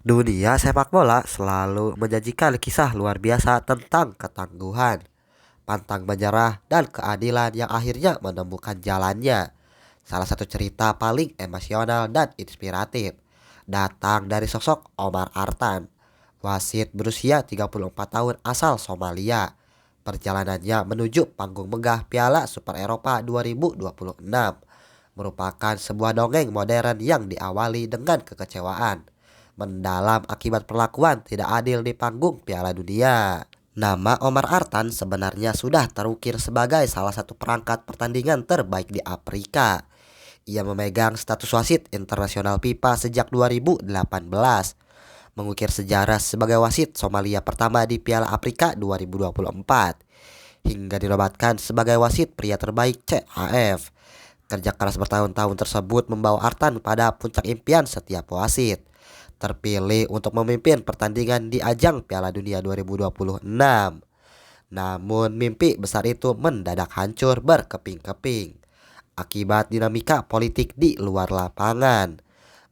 Dunia sepak bola selalu menjanjikan kisah luar biasa tentang ketangguhan, pantang menyerah, dan keadilan yang akhirnya menemukan jalannya. Salah satu cerita paling emosional dan inspiratif datang dari sosok Omar Artan, wasit berusia 34 tahun asal Somalia. Perjalanannya menuju panggung megah Piala Super Eropa 2026 merupakan sebuah dongeng modern yang diawali dengan kekecewaan mendalam akibat perlakuan tidak adil di panggung Piala Dunia. Nama Omar Artan sebenarnya sudah terukir sebagai salah satu perangkat pertandingan terbaik di Afrika. Ia memegang status wasit internasional FIFA sejak 2018, mengukir sejarah sebagai wasit Somalia pertama di Piala Afrika 2024, hingga dinobatkan sebagai wasit pria terbaik CAF. Kerja keras bertahun-tahun tersebut membawa Artan pada puncak impian setiap wasit terpilih untuk memimpin pertandingan di ajang Piala Dunia 2026. Namun mimpi besar itu mendadak hancur berkeping-keping akibat dinamika politik di luar lapangan.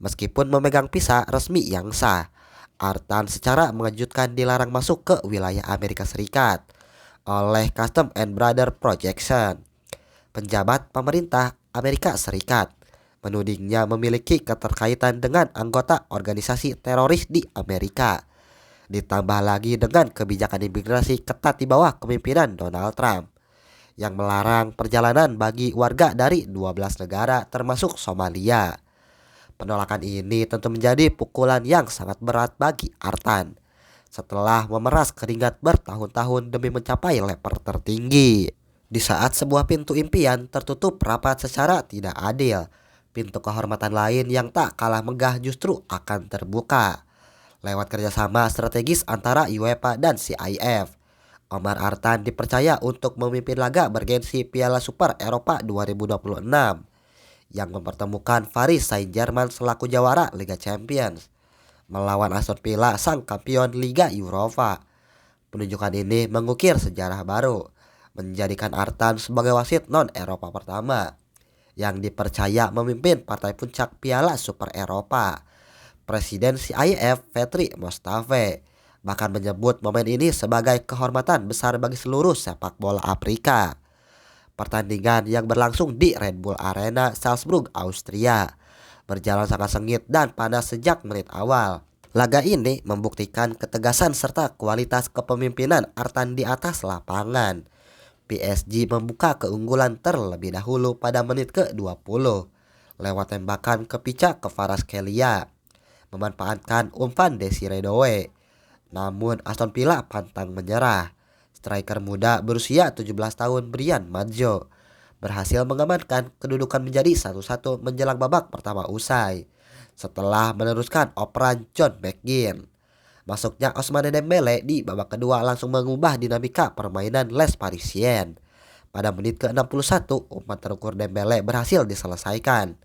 Meskipun memegang visa resmi yang sah, Artan secara mengejutkan dilarang masuk ke wilayah Amerika Serikat oleh Custom and Border Protection, penjabat pemerintah Amerika Serikat, menudingnya memiliki keterkaitan dengan anggota organisasi teroris di Amerika. Ditambah lagi dengan kebijakan imigrasi ketat di bawah kepemimpinan Donald Trump yang melarang perjalanan bagi warga dari 12 negara termasuk Somalia. Penolakan ini tentu menjadi pukulan yang sangat berat bagi Artan setelah memeras keringat bertahun-tahun demi mencapai level tertinggi. Di saat sebuah pintu impian tertutup rapat secara tidak adil, pintu kehormatan lain yang tak kalah megah justru akan terbuka. Lewat kerjasama strategis antara UEFA dan CIF, Omar Artan dipercaya untuk memimpin laga bergensi Piala Super Eropa 2026 yang mempertemukan Paris Saint-Germain selaku jawara Liga Champions melawan Aston Villa sang kampion Liga Eropa. Penunjukan ini mengukir sejarah baru, menjadikan Artan sebagai wasit non-Eropa pertama yang dipercaya memimpin partai puncak Piala Super Eropa. Presiden CIF Petri Mostafe bahkan menyebut momen ini sebagai kehormatan besar bagi seluruh sepak bola Afrika. Pertandingan yang berlangsung di Red Bull Arena Salzburg, Austria, berjalan sangat sengit dan panas sejak menit awal. Laga ini membuktikan ketegasan serta kualitas kepemimpinan Artan di atas lapangan. PSG membuka keunggulan terlebih dahulu pada menit ke-20 lewat tembakan kepicak ke Kvaratskhelia, memanfaatkan umpan Desire Doué. Namun Aston Villa pantang menyerah. Striker muda berusia 17 tahun Brian Maggio berhasil mengamankan kedudukan menjadi 1-1 menjelang babak pertama usai, setelah meneruskan operan John McGinn. Masuknya Ousmane Dembele di babak kedua langsung mengubah dinamika permainan Les Parisiens. Pada menit ke-61, umpan terukur Dembele berhasil diselesaikan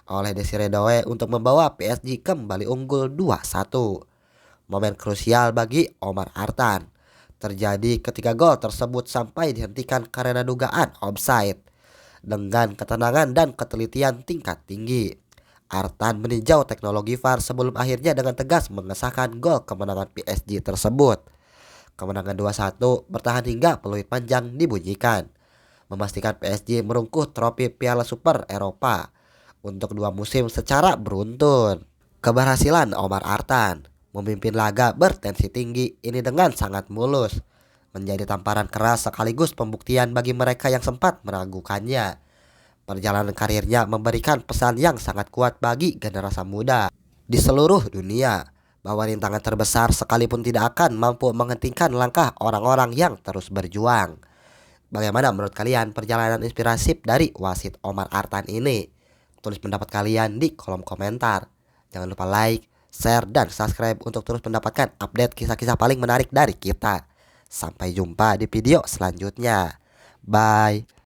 oleh Desire Doué untuk membawa PSG kembali unggul 2-1. Momen krusial bagi Omar Artan terjadi ketika gol tersebut sampai dihentikan karena dugaan offside. Dengan ketenangan dan ketelitian tingkat tinggi, Artan meninjau teknologi VAR sebelum akhirnya dengan tegas mengesahkan gol kemenangan PSG tersebut. Kemenangan 2-1 bertahan hingga peluit panjang dibunyikan, memastikan PSG merungkuh trofi Piala Super Eropa untuk 2 musim secara beruntun. Keberhasilan Omar Artan memimpin laga bertensi tinggi ini dengan sangat mulus menjadi tamparan keras sekaligus pembuktian bagi mereka yang sempat meragukannya. Perjalanan karirnya memberikan pesan yang sangat kuat bagi generasi muda di seluruh dunia bahwa rintangan terbesar sekalipun tidak akan mampu menghentikan langkah orang-orang yang terus berjuang. Bagaimana menurut kalian perjalanan inspiratif dari wasit Omar Artan ini? Tulis pendapat kalian di kolom komentar. Jangan lupa like, share, dan subscribe untuk terus mendapatkan update kisah-kisah paling menarik dari kita. Sampai jumpa di video selanjutnya. Bye.